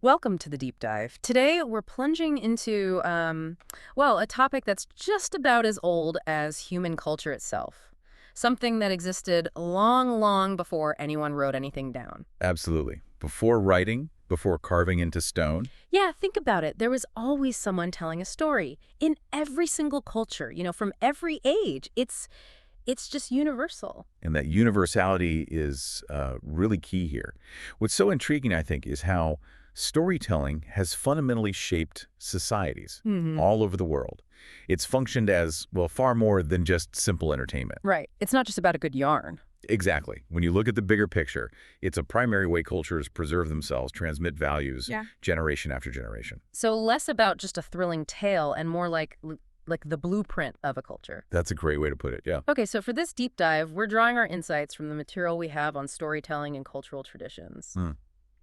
Welcome to the deep dive. Today we're plunging into, a topic that's just about as old as human culture itself. Something that existed long, long before anyone wrote anything down. Absolutely. Before writing, before carving into stone, Yeah, think about it. There was always someone telling a story in every single culture, from every age. It's just universal. and that universality is really key here. What's so intriguing, I think, is how storytelling has fundamentally shaped societies Hmm. all over the world. It's functioned as, well, far more than just simple entertainment. Right. It's not just about a good yarn. Exactly. When you look at the bigger picture, it's a primary way cultures preserve themselves, transmit values, Yeah. generation after generation. So less about just a thrilling tale and more like the blueprint of a culture. That's a great way to put it, yeah. Okay, so for this deep dive, we're drawing our insights from the material we have on storytelling and cultural traditions. Hmm.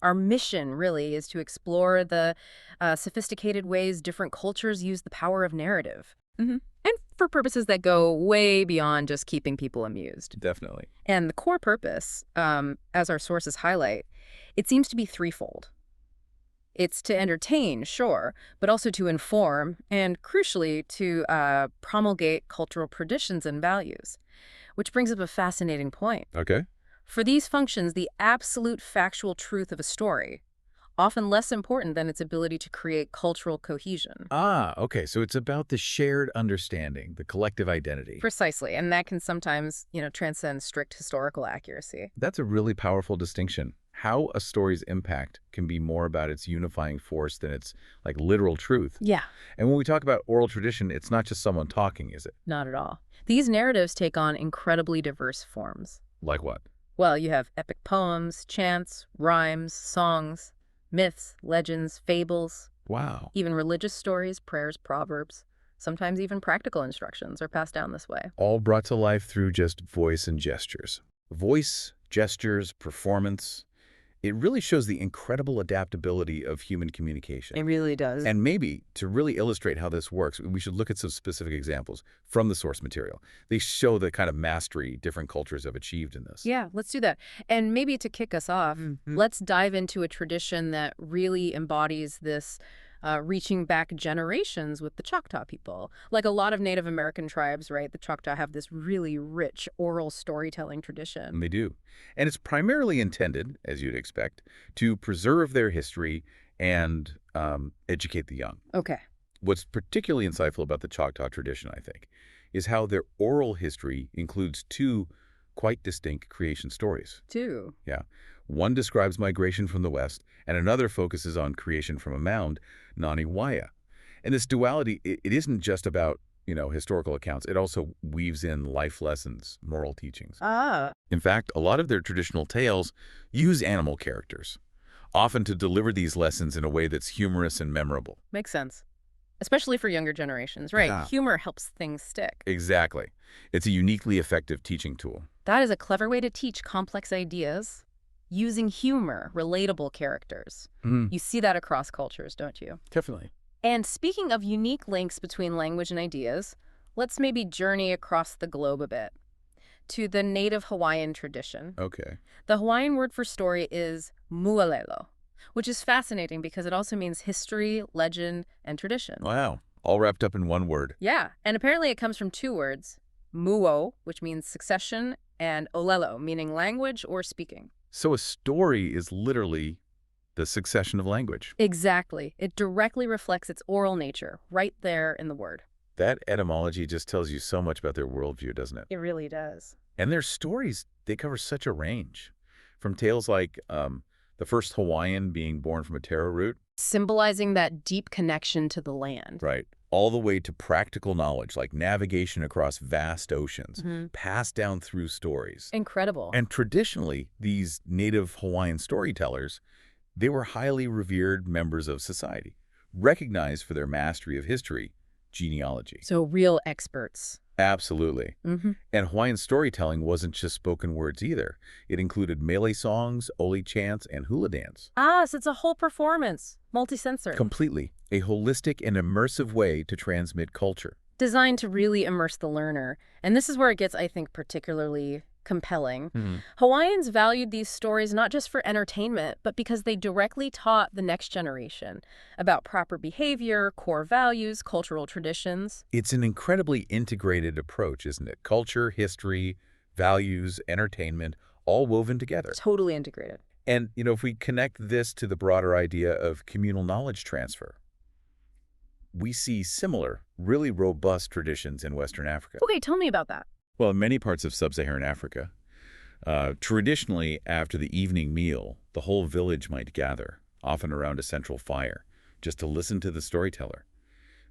Our mission, really, is to explore the sophisticated ways different cultures use the power of narrative. And for purposes that go way beyond just keeping people amused. Definitely. And the core purpose, as our sources highlight, it seems to be threefold. It's to entertain, sure, but also to inform and, crucially, to promulgate cultural traditions and values. Which brings up a fascinating point. Okay. For these functions, the absolute factual truth of a story, often less important than its ability to create cultural cohesion. Ah, okay. So it's about the shared understanding, the collective identity. Precisely, and that can sometimes, transcend strict historical accuracy. That's a really powerful distinction. How a story's impact can be more about its unifying force than its literal truth. Yeah. And when we talk about oral tradition, it's not just someone talking, is it? Not at all. These narratives take on incredibly diverse forms. Like what? Well, you have epic poems, chants, rhymes, songs, myths, legends, fables, Wow. even religious stories, prayers, proverbs. Sometimes even practical instructions are passed down this way. All brought to life through just voice and gestures. Voice, gestures, performance. It really shows the incredible adaptability of human communication. Really does. And maybe to really illustrate how this works, we should look at some specific examples from the source material. They show the kind of mastery different cultures have achieved in this. Yeah, let's do that. And maybe to kick us off, Mhm. let's dive into a tradition that really embodies this reaching back generations with the Choctaw people. Like a lot of Native American tribes, right? The Choctaw have this really rich oral storytelling tradition. And they do. And it's primarily intended, as you'd expect, to preserve their history and educate the young. Okay. What's particularly insightful about the Choctaw tradition, I think, is how their oral history includes two quite distinct creation stories. Two. Yeah. One describes migration from the west, and another focuses on creation from a mound, Naniwaya. And this duality, it isn't just about, historical accounts. It also weaves in life lessons, moral teachings. Ah. In fact, a lot of their traditional tales use animal characters, often to deliver these lessons in a way that's humorous and memorable. Makes sense. Especially for younger generations, right? Yeah. Humor helps things stick. Exactly. It's a uniquely effective teaching tool. That is a clever way to teach complex ideas using humor, relatable characters. You see that across cultures, don't you? Definitely. And speaking of unique links between language and ideas, let's maybe journey across the globe a bit to the native Hawaiian tradition. Okay. The Hawaiian word for story is mualelo, which is fascinating because it also means history, legend, and tradition. Wow. All wrapped up in one word. Yeah, and apparently it comes from two words, muo, which means succession, and olelo, meaning language or speaking. So a story is literally the succession of language. Exactly. It directly reflects its oral nature, right there in the word. That etymology just tells you so much about their worldview, doesn't it? It really does. And their stories, they cover such a range. From tales like the first Hawaiian being born from a taro root, Symbolizing that deep connection to the land. right, all the way to practical knowledge like navigation across vast oceans, passed down through stories. Incredible. And traditionally, these native Hawaiian storytellers, they were highly revered members of society, recognized for their mastery of history, genealogy. So real experts. Absolutely. Mm-hmm. And Hawaiian storytelling wasn't just spoken words either. It included mele songs, oli chants, and hula dance. Ah, so it's a whole performance, multisensory, Completely. A holistic and immersive way to transmit culture. designed to really immerse the learner. And this is where it gets, I think, particularly compelling. Mhm. Hawaiians valued these stories not just for entertainment, but because they directly taught the next generation about proper behavior, core values, cultural traditions. It's an incredibly integrated approach, isn't it? Culture, history, values, entertainment, all woven together. Totally integrated. And, if we connect this to the broader idea of communal knowledge transfer, we see similar, really robust traditions in Western Africa. Okay, tell me about that. Well, in many parts of sub-Saharan Africa, traditionally, after the evening meal, the whole village might gather, often around a central fire, just to listen to the storyteller.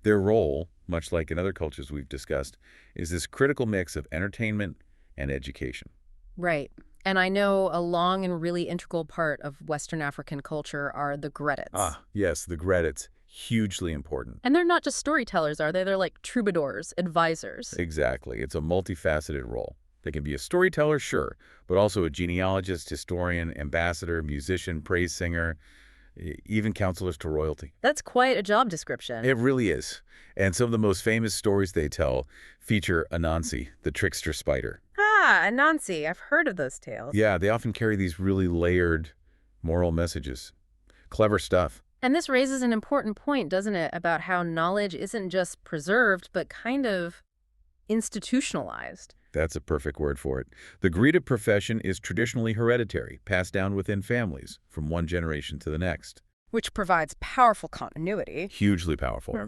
Their role, much like in other cultures we've discussed, is this critical mix of entertainment and education. Right. And I know a long and really integral part of Western African culture are the Gredits. Ah, yes, the Gredits, hugely important. And they're not just storytellers, are they? They're like troubadours, advisors. Exactly. It's a multifaceted role. They can be a storyteller, sure, but also a genealogist, historian, ambassador, musician, praise singer, even counselors to royalty. That's quite a job description. It really is. And some of the most famous stories they tell feature Anansi, the trickster spider. Ah, Anansi. I've heard of those tales. Yeah, they often carry these really layered moral messages. Clever stuff. And this raises an important point, doesn't it, about how knowledge isn't just preserved, but kind of institutionalized. That's a perfect word for it. The Greta profession is traditionally hereditary, passed down within families, from one generation to the next. Which provides powerful continuity. Hugely powerful. Yeah.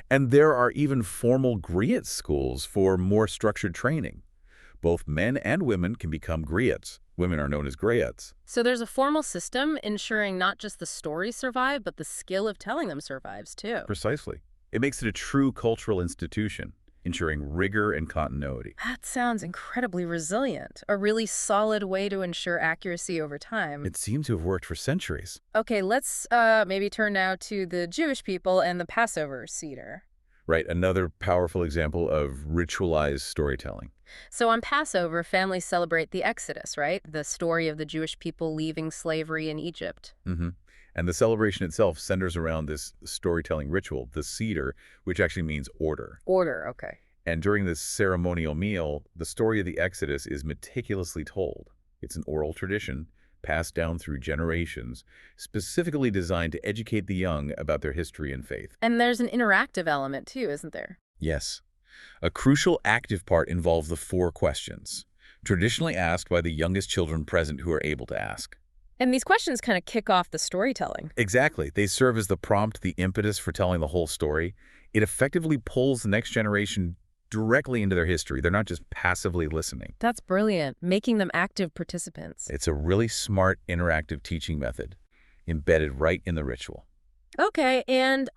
And there are even formal griot schools for more structured training. Both men and women can become griots. Women are known as griots. So there's a formal system ensuring not just the stories survive, but the skill of telling them survives, too. Precisely. It makes it a true cultural institution, ensuring rigor and continuity. That sounds incredibly resilient. A really solid way to ensure accuracy over time. It seems to have worked for centuries. Okay, let's maybe turn now to the Jewish people and the Passover Seder. Right, another powerful example of ritualized storytelling. So on Passover, families celebrate the Exodus, right? The story of the Jewish people leaving slavery in Egypt. Mm-hmm. And the celebration itself centers around this storytelling ritual, the Seder, which actually means order. Order, okay. And during this ceremonial meal, the story of the Exodus is meticulously told. It's an oral tradition passed down through generations, specifically designed to educate the young about their history and faith. And there's an interactive element too, isn't there? Yes. A crucial active part involves the 4 questions, traditionally asked by the youngest children present who are able to ask. And these questions kind of kick off the storytelling. Exactly. They serve as the prompt, the impetus for telling the whole story. It effectively pulls the next generation directly into their history. They're not just passively listening. That's brilliant, making them active participants. It's a really smart, interactive teaching method embedded right in the ritual. Okay, and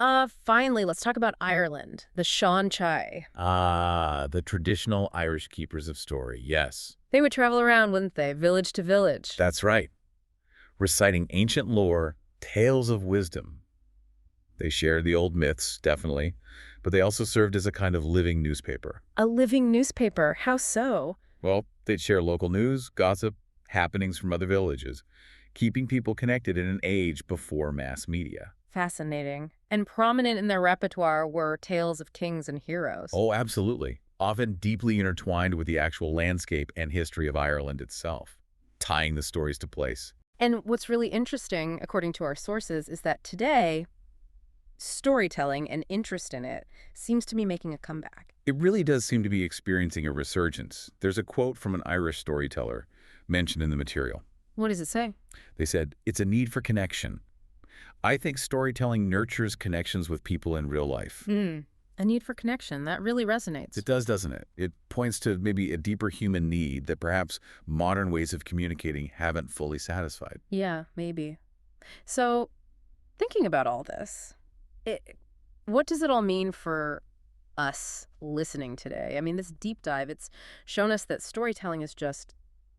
finally, let's talk about Ireland, the Sean Chai. Ah, the traditional Irish keepers of story, yes. They would travel around, wouldn't they, village to village? That's right. Reciting ancient lore, tales of wisdom. They shared the old myths, definitely, but they also served as a kind of living newspaper. A living newspaper, how so? Well, they'd share local news, gossip, happenings from other villages, keeping people connected in an age before mass media. Fascinating. And prominent in their repertoire were tales of kings and heroes. Oh, absolutely. Often deeply intertwined with the actual landscape and history of Ireland itself, tying the stories to place. And what's really interesting, according to our sources, is that today, storytelling and interest in it seems to be making a comeback. It really does seem to be experiencing a resurgence. There's a quote from an Irish storyteller mentioned in the material. What does it say? They said, "It's a need for connection. I think storytelling nurtures connections with people in real life." A need for connection. That really resonates. It does, doesn't it? It points to maybe a deeper human need that perhaps modern ways of communicating haven't fully satisfied. Yeah, maybe. So, thinking about all this, what does it all mean for us listening today? I mean, this deep dive, it's shown us that storytelling is just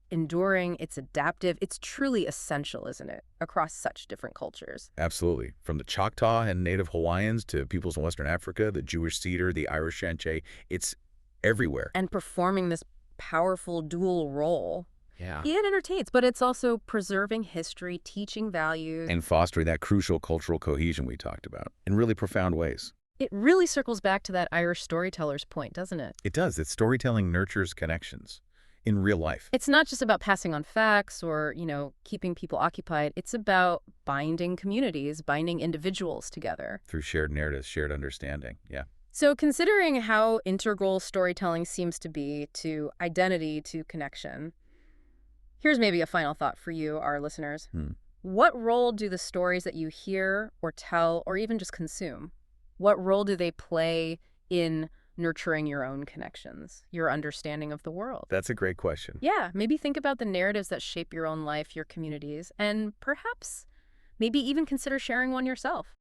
enduring, it's adaptive, it's truly essential, isn't it, across such different cultures? Absolutely. From the Choctaw and Native Hawaiians to peoples in Western Africa, the Jewish Seder, the Irish Shanche, it's everywhere. And performing this powerful dual role. Yeah. It entertains, but it's also preserving history, teaching values. And fostering that crucial cultural cohesion we talked about in really profound ways. It really circles back to that Irish storyteller's point, doesn't it? It does. That storytelling nurtures connections. in real life. It's not just about passing on facts or, keeping people occupied. It's about binding communities, binding individuals together. Through shared narratives, shared understanding. Yeah. So considering how integral storytelling seems to be to identity, to connection, here's maybe a final thought for you, our listeners. Hmm. What role do the stories that you hear or tell or even just consume, what role do they play in nurturing your own connections, your understanding of the world? That's a great question. Yeah, maybe think about the narratives that shape your own life, your communities, and perhaps maybe even consider sharing one yourself.